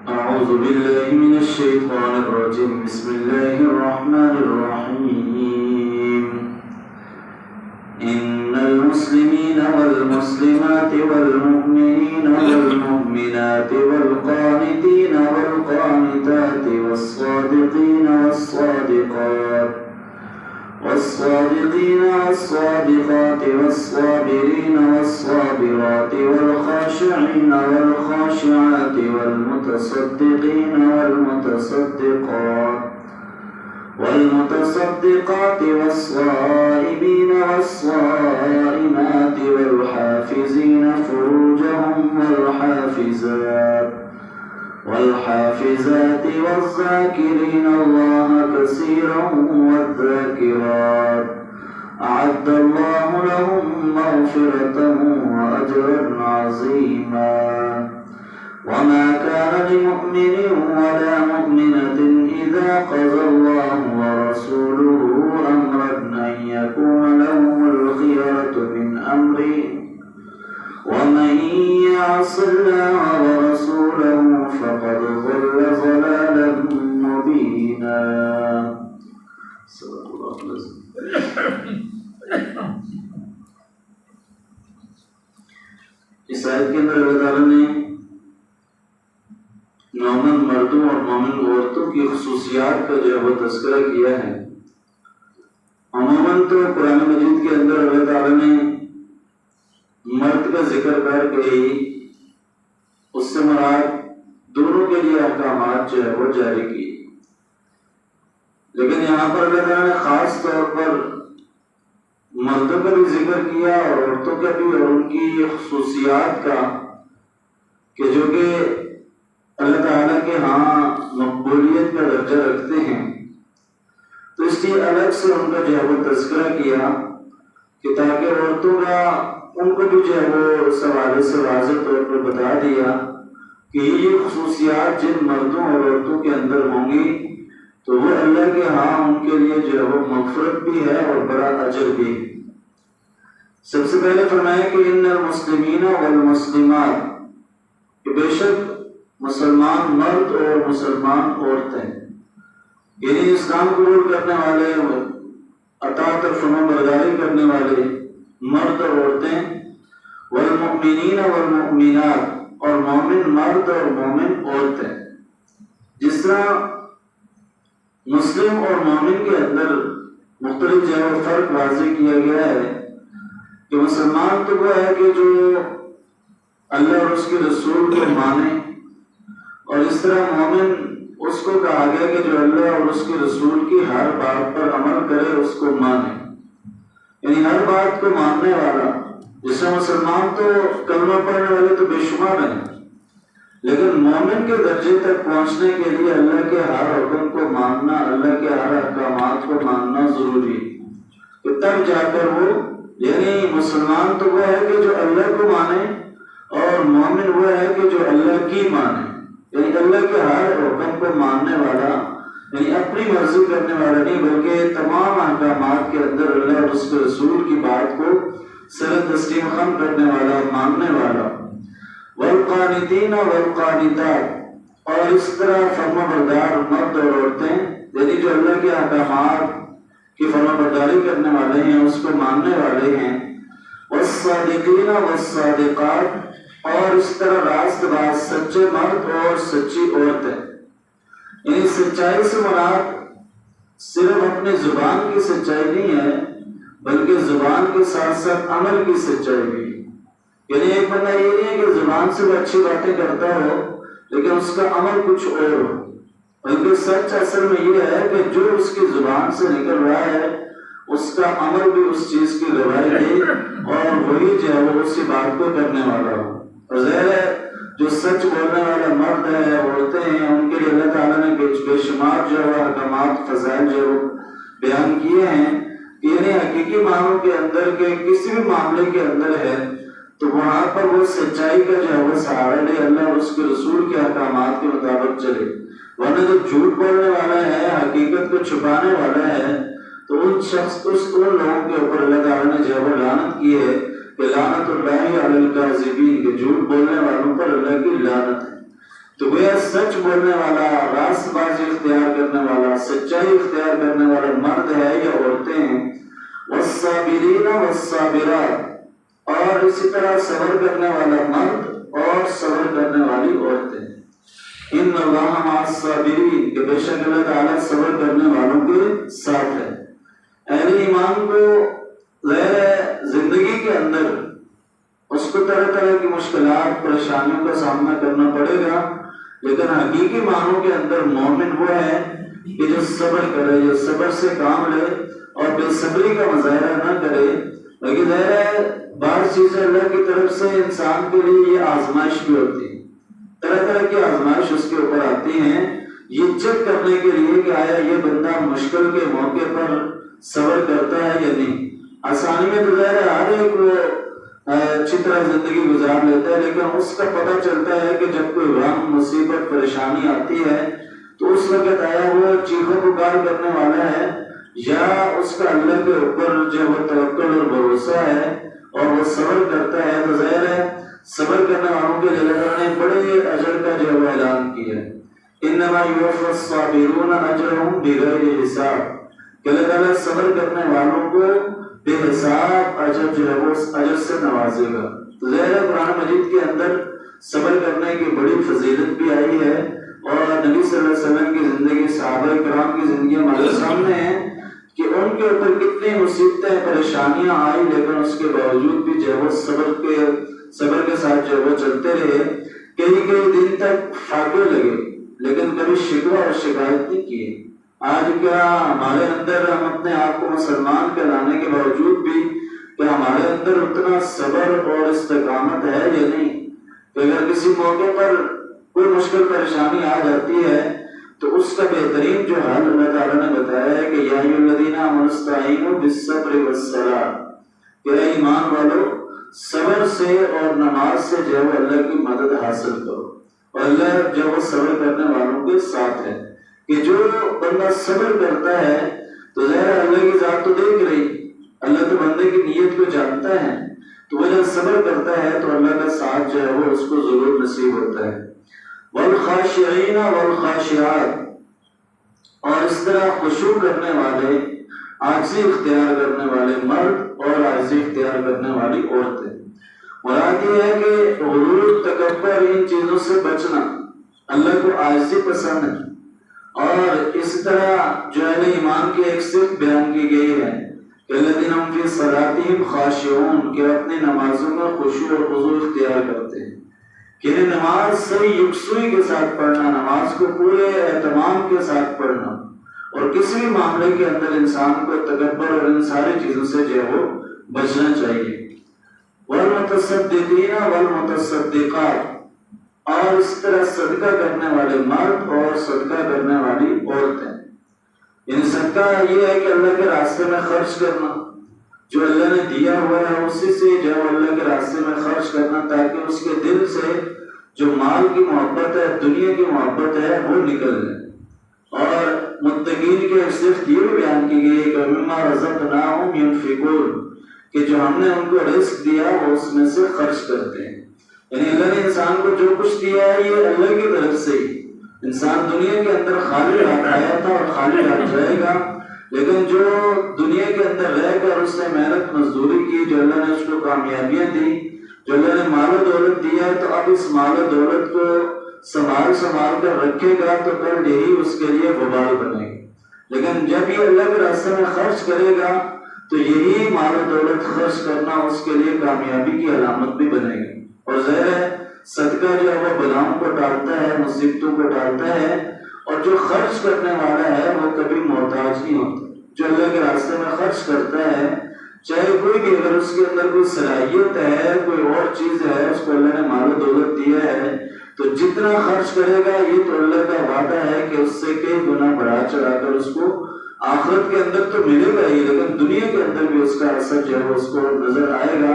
أعوذ بالله من الشيطان الرجيم بسم الله الرحمن الرحيم إن المسلمين والمسلمات والمؤمنين والمؤمنات والقانتين والقانتات والصادقين والصادقات والصابرين والصابرات والخاشعين والخاشعات والمتصدقين والمتصدقات والصائمين والصائمات والحافظين فروجهم والحافظات والذاكرين الله كثيرا والذاكرات أعد الله لهم مغفرة وأجرا عظيما وما كان لمؤمن ولا مؤمنة إذا قضى الله ورسوله أمرا أن يكون لهم الخيرة من أمره ومن يعص الله ورسوله فقد ضل ضلالا مبينا. صدق الله العظيم. اس آیت کے اندر اللہ تعالیٰ نے مومن مردوں اور مومن عورتوں کی خصوصیات کا جو ہے وہ تذکرہ کیا ہے. عموماً تو قرآن مجید کے اندر اللہ تعالیٰ نے مرد کا ذکر کر کے ہی اس سے مراد دونوں کے لیے احکامات جو ہے وہ جاری کی، لیکن یہاں پر اللہ تعالیٰ نے خاص طور پر مردوں کا بھی ذکر کیا اور عورتوں کا بھی، اور ان کی خصوصیات کا کہ جو کہ اللہ تعالیٰ کے ہاں مقبولیت کا درجہ رکھتے ہیں. تو اس لیے الگ سے ان کا جو ہے وہ تذکرہ کیا کہ تاکہ عورتوں کا ان کو بھی جو ہے وہ اس حوالے سے واضح طور پر بتا دیا کہ یہ خصوصیات جن مردوں اور عورتوں کے اندر ہوں گی تو وہ اللہ کے ہاں ان کے لیے جو ہے وہ مغفرت بھی ہے اور بڑا اجر بھی. سب سے پہلے فرمایا کہ ان المسلمین والمسلمات، کہ بے شک مسلمان مرد اور مسلمان عورتیں، یعنی اسلام قبول کرنے والے، اطاعت اور فرمانبرداری کرنے والے مرد اور عورتیں، والمؤمنین والمؤمنات، اور مومن مرد اور مومن عورتیں. جس طرح مسلم اور مومن کے اندر مختلف جو ہے فرق واضح کیا گیا ہے کہ مسلمان تو وہ ہے کہ جو اللہ اور اس کے رسول کو مانے، اور اس طرح مومن اس کو کہا گیا کہ جو اللہ اور اس کے رسول کی ہر بات پر عمل کرے، اس کو مانے، یعنی ہر بات کو ماننے والا. جس طرح مسلمان تو کلمہ پڑھنے والے تو بے شمار ہیں، لیکن مومن کے درجے تک پہنچنے کے لیے اللہ کے ہر حکم کو ماننا، اللہ کے ہر احکامات کو ماننا ضروری ہے. تب جا کر وہ، یعنی مسلمان تو وہ ہے کہ جو اللہ کو مانے، اور مومن وہ ہے کہ جو اللہ کی مانے، یعنی اللہ کے ہر حکم کو ماننے والا، یعنی اپنی مرضی کرنے والا نہیں بلکہ تمام احکامات کے اندر اللہ اور اس کے رسول کی بات کو سر تسلیم خم کرنے والا، ماننے والا. والقانتین والقانتات، اور اس طرح فرمانبردار مرد اور عورتیں، یعنی جو اللہ کے احکامات کی فرمانبرداری کرنے والے ہیں، اس کو ماننے والے ہیں. والصادقین والصادقات، اور اس طرح راست باز سچے مرد اور سچی عورتیں. یعنی سچائی سے مراد صرف اپنی زبان کی سچائی نہیں ہے بلکہ زبان کے ساتھ ساتھ عمل کی سچائی بھی. یعنی ایک بندہ یہ نہیں ہے کہ زبان سے وہ اچھی باتیں کرتا ہو لیکن اس کا عمل کچھ اور ہو، بلکہ سچ اصل میں یہ ہے کہ جو اس کی زبان سے نکل رہا ہے اس کا عمل بھی اس چیز کی گواہی دے، اور وہی جو ہے وہ اسی بات کو کرنے والا ہو. اور ظاہر ہے جو سچ بولنے والا مرد ہے، عورتیں ہیں، ان کے لیے اللہ تعالیٰ نے بے شمار جو ہے احکامات، فضائل جو بیان کیے ہیں. یعنی حقیقی معنوں کے اندر کے کسی بھی معاملے کے اندر ہے تو وہاں پر وہ سچائی کا جو ہے وہ سہارا لے، اللہ اور اس کے رسول کے احکامات کے مطابق چلے. ورنہ جو جھوٹ بولنے والا ہے، حقیقت کو چھپانے والا ہے، تو ان لوگوں کے اوپر اللہ تعالیٰ نے جو ہے وہ لعنت کی ہے کہ لعنت اللہ علی الکاذبین، کہ جھوٹ بولنے والوں پر اللہ کی لعنت ہے. تو گویا سچ بولنے والا، راست بازی اختیار کرنے والا، سچائی اختیار کرنے والا مرد ہے یا عورتیں ہیں. والصابرین والصابرات، اور اسی طرح صبر کرنے والا مرد اور صبر کرنے والی عورتیں. ان اللہ مع الصابرین، کہ بے شک اللہ تعالیٰ صبر کرنے والوں کے ساتھ ہے. اہل ایمان کو ظاہر زندگی کے اندر اس کو طرح طرح کی مشکلات، پریشانیوں کا سامنا کرنا پڑے گا، لیکن حقیقی معنوں کے اندر مومن وہ ہے کہ جو صبر کرے، جو صبر سے کام لے اور بے صبری کا مظاہرہ نہ کرے. لیکن ظاہر ہے بعض چیزیں اللہ کی طرف سے انسان کے لیے یہ آزمائش بھی ہوتی ہے، طرح طرح کی آزمائش اس کے اوپر آتی ہیں، یہ چیک کرنے کے لیے کہ آیا یہ بندہ مشکل کے موقع پر صبر کرتا ہے یا نہیں. آسانی میں تو ظاہر ہے ہر ایک وہ اچھی طرح زندگی گزار لیتا ہے، لیکن اس کا پتہ چلتا ہے کہ جب کوئی غم، مصیبت، پریشانی آتی ہے تو اس وقت آیا وہ چیخو پکار کرنے والا ہے یا اس کا اللہ کے اوپر جو وہ توکل اور بھروسہ ہے اور وہ صبر کرتا ہے. تو ظاہر ہے صبر کرنے والوں کے لیے اللہ نے بڑے اجر کا جو ہے اعلان کیا ہے. انما یوفی الصابرون اجرهم بغیر حساب، کہ اللہ تعالیٰ صبر کرنے والوں کو بے حساب اجر جو ہے وہ اجر سے نوازے گا. تو ظاہر قرآن مجید کے اندر صبر کرنے کی بڑی فضیلت بھی آئی ہے، اور نبی صلی اللہ علیہ وسلم کی زندگی، صحابہ کرام کی زندگی ہمارے سامنے ہے کہ ان کے اوپر کتنی مصیبتیں، پریشانیاں آئی، لیکن اس کے باوجود بھی جو ہے وہ صبر کے ساتھ جو ہے وہ چلتے رہے. کئی کئی دن تک فاقے لگے لیکن کبھی شکوہ اور شکایت نہیں کیے. آج کیا ہمارے اندر، ہم اپنے آپ کو مسلمان کہلانے کے باوجود بھی کیا ہمارے اندر اتنا صبر اور استقامت ہے یا نہیں؟ کہ اگر کسی موقع پر کوئی مشکل پریشانی آ جاتی ہے تو اس کا بہترین جو حل اللہ تعالیٰ نے بتایا ہے کہ یا ایھا الذین آمنوا استعینوا بالصبر والصلاۃ، کہ اے ایمان والو صبر سے اور نماز سے جو ہے وہ اللہ کی مدد حاصل کرو. اور اللہ جو وہ صبر کرنے والوں کے ساتھ ہے. کہ جو بندہ صبر کرتا ہے تو ظاہر اللہ کی ذات تو دیکھ رہی، اللہ تو بندے کی نیت کو جانتا ہے، تو وہ جب صبر کرتا ہے تو اللہ کا ساتھ جو ہے وہ اس کو ضرور نصیب ہوتا ہے. والخاشعین والخاشعات، اور اس طرح خشوع کرنے والے، عاجزی اختیار کرنے والے مرد اور عاجزی اختیار کرنے والی عورتیں. مراد یہ ہے کہ غرور، تکبر، ان چیزوں سے بچنا. اللہ کو عاجزی پسند ہے، اور اس طرح جو اہل ایمان کی ایک صفت بیان کی گئی ہے کہ الذین هم فی صلاتہم خاشعون، کہ اپنی نمازوں میں خشوع اور خضوع اختیار کرتے ہیں. کہ نماز صحیح یکسوئی کے ساتھ پڑھنا، نماز کو پورے اہتمام کے ساتھ پڑھنا، اور کسی بھی معاملے کے اندر انسان کو تکبر اور ان ساری چیزوں سے جو ہے وہ بچنا چاہیے. والمتصدقین والمتصدقات، اور اس طرح صدقہ کرنے والے مرد اور صدقہ کرنے والی عورتیں. یعنی صدقہ یہ ہے کہ اللہ کے راستے میں خرچ کرنا، جو اللہ نے دیا ہوا ہے اسی سے جو اللہ کے راستے میں خرچ کرنا، تاکہ اس کے دل سے جو مال کی محبت ہے، دنیا کی محبت ہے، وہ نکل جائے. اور متقین کے صرف یہ بھی بیان کی گئی ہے کہ مما رزقناہم ينفقون، کہ جو ہم نے ان کو رزق دیا وہ اس میں سے خرچ کرتے ہیں. یعنی اللہ نے انسان کو جو کچھ دیا ہے یہ اللہ کی طرف سے ہی. انسان دنیا کے اندر خالی ہاتھ آیا تھا اور خالی ہاتھ جائے گا، لیکن جو دنیا کے اندر رہ کر اس نے محنت مزدوری کی، جو اللہ نے اس کو کامیابیاں دی، جو اللہ نے مال و دولت دیا ہے، تو اب اس مال و دولت کو سنبھال کر رکھے گا تو کل یہی اس کے لیے وبال بنے گا. لیکن جب یہ اللہ کے راستے میں خرچ کرے گا تو یہی مال و دولت خرچ کرنا اس کے لیے کامیابی کی علامت بھی بنے گی. اور ظاہر ہے صدقہ جو ہے وہ بلاؤں کو ٹالتا ہے، مصیبتوں کو ٹالتا ہے، اور جو خرچ کرنے والا ہے وہ کبھی محتاج نہیں ہوتا. جو اللہ کے راستے میں خرچ کرتا ہے، چاہے کوئی بھی، اگر اس کے اندر کوئی صلاحیت ہے، کوئی اور چیز ہے، اس کو اللہ نے مال و دولت دیا ہے، تو جتنا خرچ کرے گا یہ تو اللہ کا وعدہ ہے کہ اس سے کئی گنا بڑھا چڑھا کر اس کو آخرت کے اندر تو ملے گا ہی، لیکن دنیا کے اندر بھی اس کا اثر جو ہے اس کو نظر آئے گا.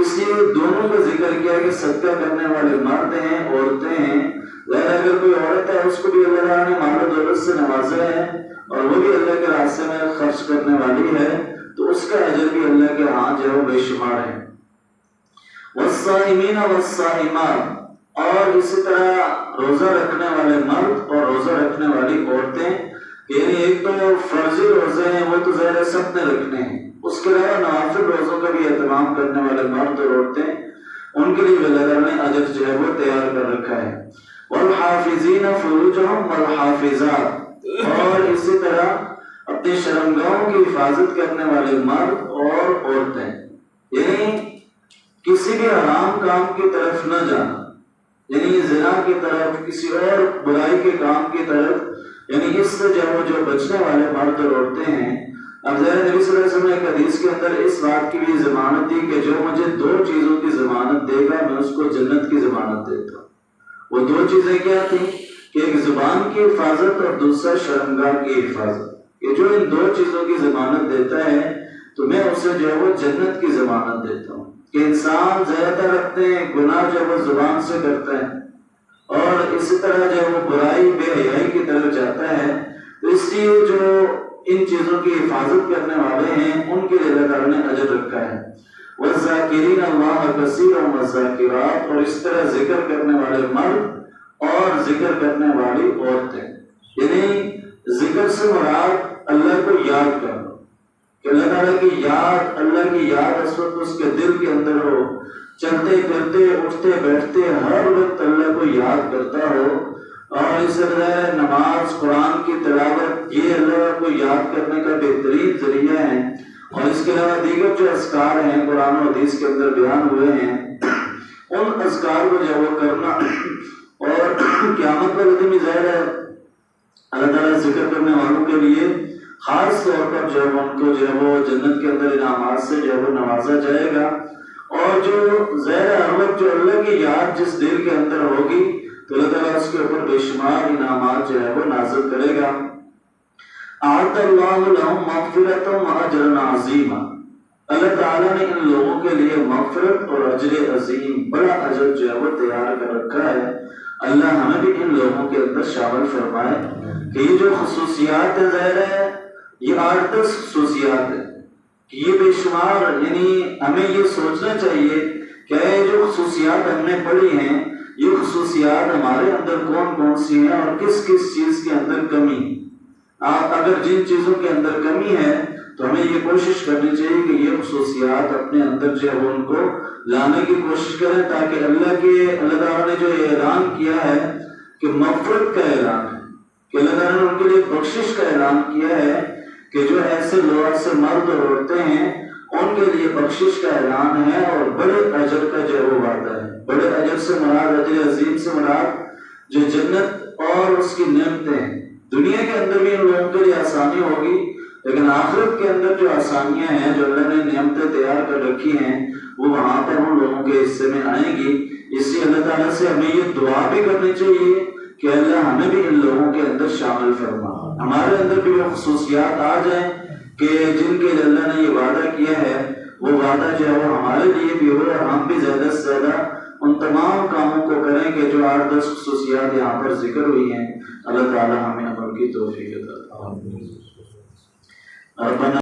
اس لیے دونوں کا ذکر کیا کہ صدقہ کرنے والے مرد ہیں، عورتیں ہیں. ظاہر اگر کوئی عورت ہے اس کو بھی اللہ تعالیٰ نے مال و دولت سے نوازا ہے اور وہ بھی اللہ کے راستے میں خرچ کرنے والی ہے، تو اس کا اجر بھی اللہ کے ہاں جو ہے بے شمار ہے. والصائمین والصائمات، اور اسی طرح روزہ رکھنے والے مرد اور روزہ رکھنے والی عورتیں، یعنی ایک تو فرضی روزے ہیں وہ تو ظاہر سب نے رکھنے ہیں، اس کے علاوہ نوافل روزوں کا بھی اہتمام کرنے والے مرد اور عورتیں، ان کے لیے اللہ تعالیٰ نے اجر جو ہے وہ تیار کر رکھا ہے۔ والحافظین فروجہم والحافظات، اور اسی طرح اپنی شرمگاہوں کی حفاظت کرنے والے مرد اور عورتیں، یعنی کسی بھی حرام کام کی طرف نہ جانا، یعنی زنا کی طرف، کسی اور برائی کے کام کی طرف، یعنی اس سے جو بچنے والے مرد اور عورتیں ہیں۔ اب ظاہر نبی صلی اللہ علیہ وسلم نے ایک حدیث کے اندر اس بات کی بھی ضمانت دی کہ جو مجھے 2 چیزوں کی ضمانت دے گا میں اس کو جنت کی ضمانت دیتا ہوں۔ وہ 2 چیزیں کیا تھیں کہ ایک زبان کی حفاظت اور دوسرا شرمگاہ کی حفاظت، کہ جو ان 2 چیزوں کی ضمانت دیتا ہے تو میں اسے جو ہے وہ جنت کی ضمانت دیتا ہوں۔ کہ انسان زیادہ رکھتے ہیں گناہ جو وہ زبان سے کرتا ہے، اور اسی طرح جو وہ برائی بے حیائی کی طرف جاتا ہے، تو اس لیے جو ان چیزوں کی حفاظت کرنے والے ہیں ان کے لیے اللہ تعالیٰ نے اجر رکھا ہے۔ والذاکرین اللہ کثیرا والذاکرات، اور اس طرح ذکر کرنے والے مرد اور ذکر کرنے والی عورتیں، یعنی ذکر سے مراد اللہ کو یاد کرنا، کہ اللہ تعالیٰ کی یاد، اللہ کی یاد اس وقت اس کے دل کے اندر ہو، چلتے پھرتے اٹھتے بیٹھتے ہر وقت اللہ کو یاد کرتا ہو۔ اور اس طرح نماز، قرآن کی تلاوت، یہ اللہ کو یاد کرنے کا بہترین ذریعہ ہے۔ اور اس کے علاوہ دیگر جو اذکار ہیں قرآن و حدیث کے اندر بیان ہوئے ہیں، ان اذکار کو جو وہ کرنا، اور قیامت والے دن ظاہر ہے اللہ تعالیٰ ذکر کرنے والوں کے لیے خاص طور پر جو ہے ان کو جو ہے وہ جنت کے اندر انعامات سے جو ہے وہ نوازا جائے گا۔ اور جو ظاہر ہر وقت جو اللہ کی یاد جس دل کے اندر ہوگی تو اللہ تعالیٰ اس کے اوپر بے شمار انعامات جو ہے وہ نازل کرے گا۔ اعد اللہ لہم مغفرۃ واجرا عظیما، اللہ تعالیٰ نے ان لوگوں کے لیے مغفرت اور اجر عظیم، بڑا اجر جو ہے وہ تیار کر رکھا ہے۔ اللہ ہمیں بھی ان لوگوں کے اندر شامل فرمائے کہ یہ جو خصوصیات ہے، ظاہر ہے یہ 8-10 خصوصیات ہیں کہ یہ بے شمار، یعنی ہمیں یہ سوچنا چاہیے کہ یہ جو خصوصیات ہم نے پڑھی ہیں، یہ خصوصیات ہمارے اندر کون کون سی ہیں اور کس کس چیز کے اندر کمی ہے۔ اگر جن چیزوں کے اندر کمی ہے تو ہمیں یہ کوشش کرنی چاہیے کہ یہ خصوصیات اپنے اندر جو ہے وہ ان کو لانے کی کوشش کریں، تاکہ اللہ تعالیٰ نے جو اعلان کیا ہے کہ مغفرت کا اعلان ہے، کہ اللہ تعالیٰ نے ان کے لیے بخشش کا اعلان کیا ہے، کہ جو ایسے لوگ، ایسے مرد اور عورتیں ہیں ان کے لیے بخشش کا اعلان ہے اور بڑے اجر کا جو وہ وعدہ ہے۔ بڑے اجر سے مراد، اجر عظیم سے مراد جو جنت اور اس کی نعمتیں ہیں۔ دنیا کے اندر بھی ان لوگوں کے لیے آسانی ہوگی، لیکن آخرت کے اندر جو آسانیاں ہیں، جو اللہ نے نعمتیں تیار کر رکھی ہیں، وہ وہاں پر ان لوگوں کے حصے میں آئیں گی۔ اس لیے اللہ تعالیٰ سے ہمیں یہ دعا بھی کرنی چاہیے کہ اللہ ہمیں بھی ان لوگوں کے اندر شامل فرما، ہمارے اندر بھی وہ خصوصیات آ جائیں کہ جن کے اللہ نے یہ وعدہ کیا ہے، وہ وعدہ جو ہے وہ ہمارے لیے بھی ہو، اور ہم بھی زیادہ سے زیادہ ان تمام کاموں کو کریں کہ جو 8-10 خصوصیات یہاں پر ذکر ہوئی ہیں۔ اللہ تعالیٰ ہمیں عمل کی توفیق عطا فرمائے۔